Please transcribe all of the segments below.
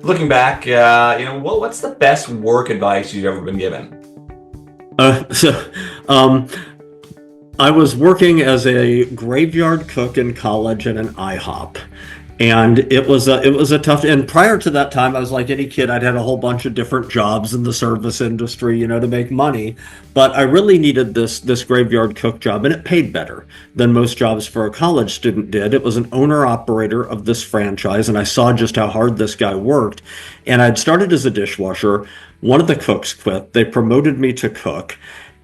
Looking back, what's the best work advice you've ever been given? Uh, so, um, I was working as a graveyard cook in college at an IHOP, and it was a tough. And prior to that time, I was like any kid. I'd had a whole bunch of different jobs in the service industry, to make money. But I really needed this graveyard cook job, and it paid better than most jobs for a college student did. It was an owner operator of this franchise, and I saw just how hard this guy worked. And I'd started as a dishwasher. One of the cooks quit. They promoted me to cook.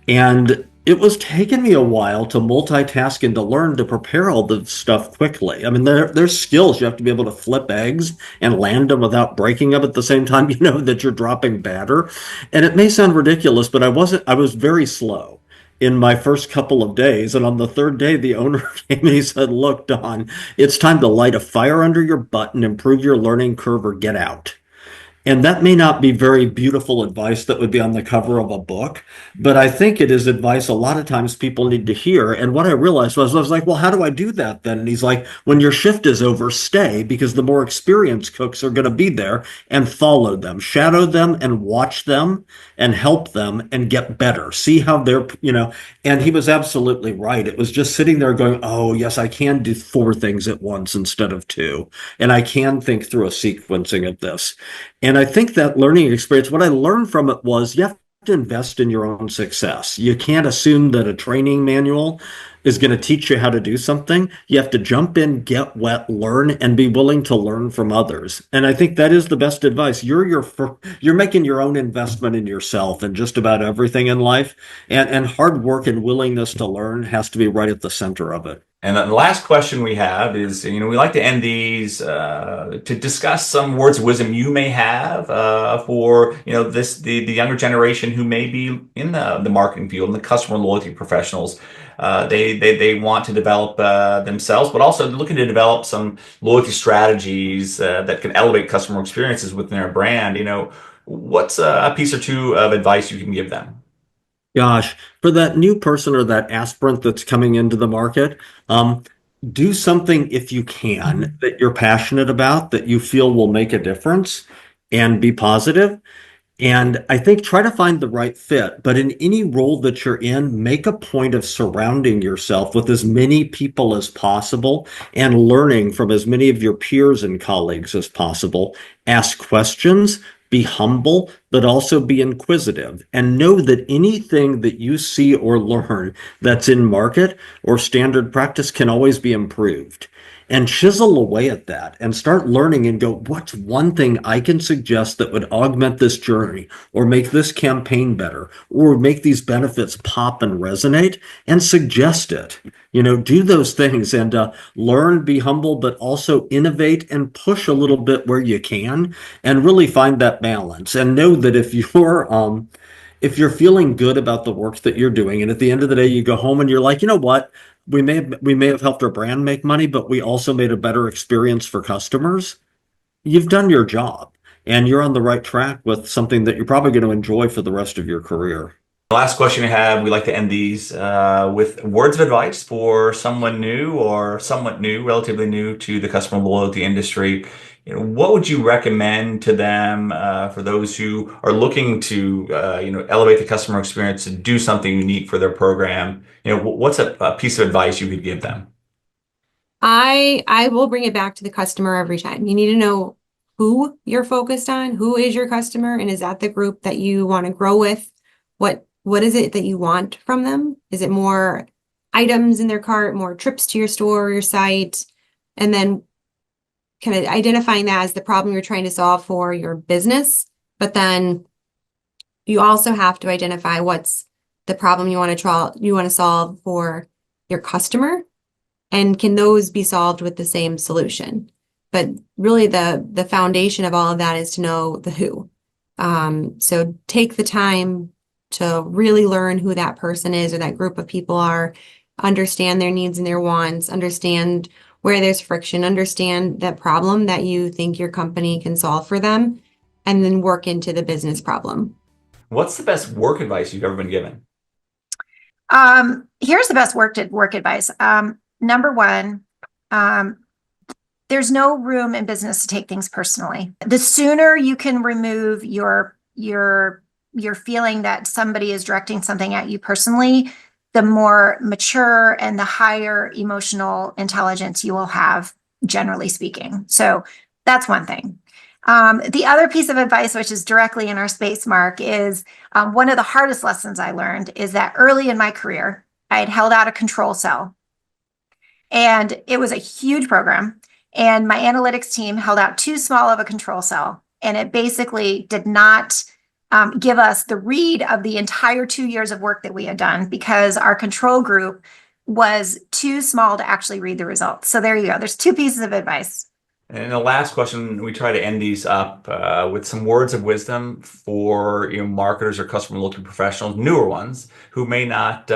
And it was taking me a while to multitask and to learn to prepare all the stuff quickly. I mean, there's skills. You have to be able to flip eggs and land them without breaking them at the same time, that you're dropping batter. And it may sound ridiculous, but I was very slow in my first couple of days. And on the third day, the owner came and he said, "Look, Don, it's time to light a fire under your butt and improve your learning curve or get out." And that may not be very beautiful advice that would be on the cover of a book, but I think it is advice a lot of times people need to hear. And what I realized was, I was like, well, how do I do that then? And he's like, when your shift is over, stay, because the more experienced cooks are going to be there, and follow them, shadow them, and watch them and help them and get better. See how they're. And he was absolutely right. It was just sitting there going, oh, yes, I can do four things at once instead of two. And I can think through a sequencing of this. And I think that learning experience, what I learned from it was you have to invest in your own success. You can't assume that a training manual is going to teach you how to do something. You have to jump in, get wet, learn, and be willing to learn from others. And I think that is the best advice. You're making your own investment in yourself and just about everything in life. And hard work and willingness to learn has to be right at the center of it. And then the last question we have is, we like to end these to discuss some words of wisdom you may have for, the younger generation who may be in the marketing field and the customer loyalty professionals. They want to develop themselves, but also looking to develop some loyalty strategies that can elevate customer experiences within their brand. What's a piece or two of advice you can give them? Gosh, for that new person or that aspirant that's coming into the market, do something if you can that you're passionate about, that you feel will make a difference and be positive. And I think try to find the right fit. But in any role that you're in, make a point of surrounding yourself with as many people as possible and learning from as many of your peers and colleagues as possible. Ask questions, be humble, but also be inquisitive. And know that anything that you see or learn that's in market or standard practice can always be improved, and chisel away at that and start learning and go, what's one thing I can suggest that would augment this journey or make this campaign better or make these benefits pop and resonate, and suggest it. Do those things and learn, be humble, but also innovate and push a little bit where you can, and really find that balance. And know that if you're feeling good about the work that you're doing, and at the end of the day you go home and you're like, you know what, we may have helped our brand make money, but we also made a better experience for customers. You've done your job, and you're on the right track with something that you're probably going to enjoy for the rest of your career. The last question we have, we like to end these with words of advice for someone new or somewhat new, relatively new to the customer loyalty industry. What would you recommend to them for those who are looking to, elevate the customer experience and do something unique for their program? What's a piece of advice you could give them? I will bring it back to the customer every time. You need to know who you're focused on, who is your customer, and is that the group that you want to grow with? What is it that you want from them? Is it more items in their cart, more trips to your store or your site? And then kind of identifying that as the problem you're trying to solve for your business. But then you also have to identify what's the problem you want to solve for your customer, and can those be solved with the same solution? But really the foundation of all of that is to know the who. So take the time to really learn who that person is or that group of people are, understand their needs and their wants, understand where there's friction, understand that problem that you think your company can solve for them, and then work into the business problem. What's the best work advice you've ever been given? Here's the best work advice. Number one, there's no room in business to take things personally. The sooner you can remove your feeling that somebody is directing something at you personally, the more mature and the higher emotional intelligence you will have, generally speaking. So that's one thing. The other piece of advice, which is directly in our space, Mark, is one of the hardest lessons I learned is that early in my career, I had held out a control cell, and it was a huge program. And my analytics team held out too small of a control cell, and it basically did not give us the read of the entire 2 years of work that we had done, because our control group was too small to actually read the results. So there you go. There's two pieces of advice. And the last question, we try to end these up with some words of wisdom for marketers or customer loyalty professionals, newer ones who may not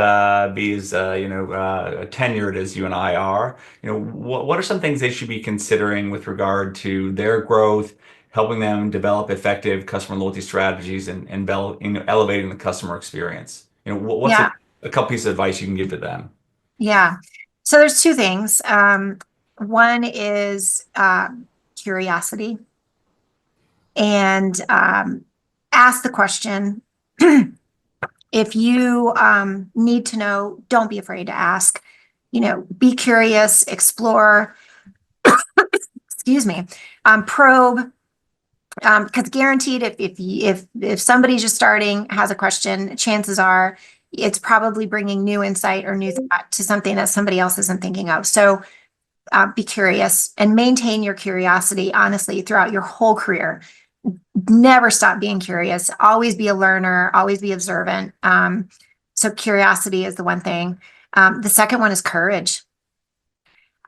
be as tenured as you and I are. What are some things they should be considering with regard to their growth, helping them develop effective customer loyalty strategies, and elevating the customer experience? What's a couple pieces of advice you can give to them? Yeah. So there's two things. One is curiosity, and ask the question. If you need to know, don't be afraid to ask. Be curious, explore, excuse me, probe. Because guaranteed, if somebody's just starting, has a question, chances are it's probably bringing new insight or new thought to something that somebody else isn't thinking of. So be curious and maintain your curiosity, honestly, throughout your whole career. Never stop being curious. Always be a learner, always be observant. So curiosity is the one thing. The second one is courage.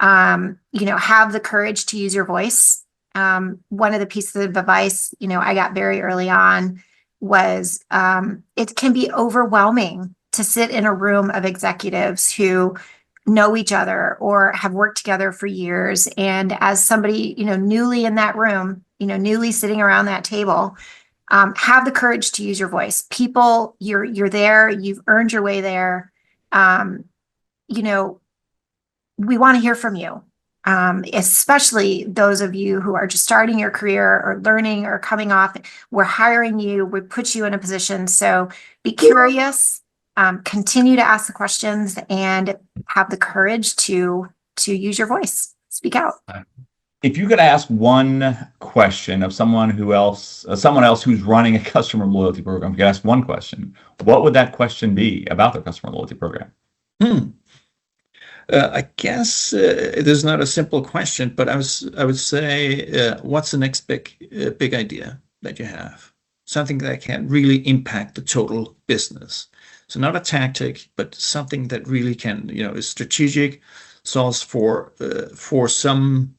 Have the courage to use your voice. One of the pieces of advice, I got very early on was it can be overwhelming to sit in a room of executives who know each other or have worked together for years. And as somebody, newly in that room, newly sitting around that table, have the courage to use your voice. People, you're there, you've earned your way there. We want to hear from you. Especially those of you who are just starting your career or learning or coming off. We're hiring you, we put you in a position. So be curious, continue to ask the questions, and have the courage to use your voice, speak out. If you could ask one question of someone else who's running a customer loyalty program, if you could ask one question, what would that question be about their customer loyalty program? I guess it is not a simple question, but I would say, what's the next big idea that you have? Something that can really impact the total business. So not a tactic, but something that really can, is strategic, solves for some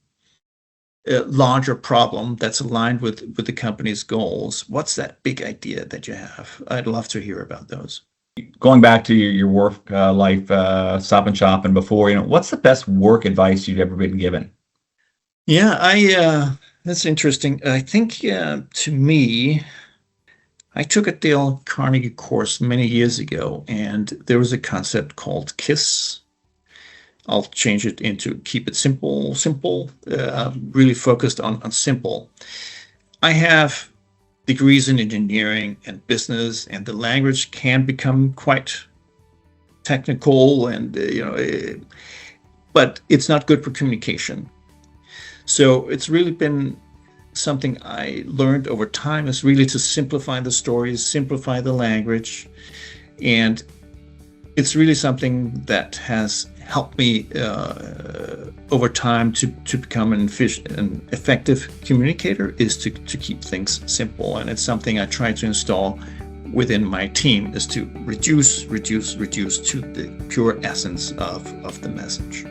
larger problem that's aligned with the company's goals. What's that big idea that you have? I'd love to hear about those. Going back to your work life, Stop and Shop and before, what's the best work advice you've ever been given? Yeah, that's interesting. I think to me, I took a Dale Carnegie course many years ago, and there was a concept called KISS. I'll change it into keep it simple, really focused on simple. I have degrees in engineering and business, and the language can become quite technical, and but it's not good for communication. So it's really been something I learned over time, is really to simplify the stories, simplify the language, and it's really something that has helped me over time to become an effective communicator, is to keep things simple. And it's something I try to install within my team, is to reduce to the pure essence of the message.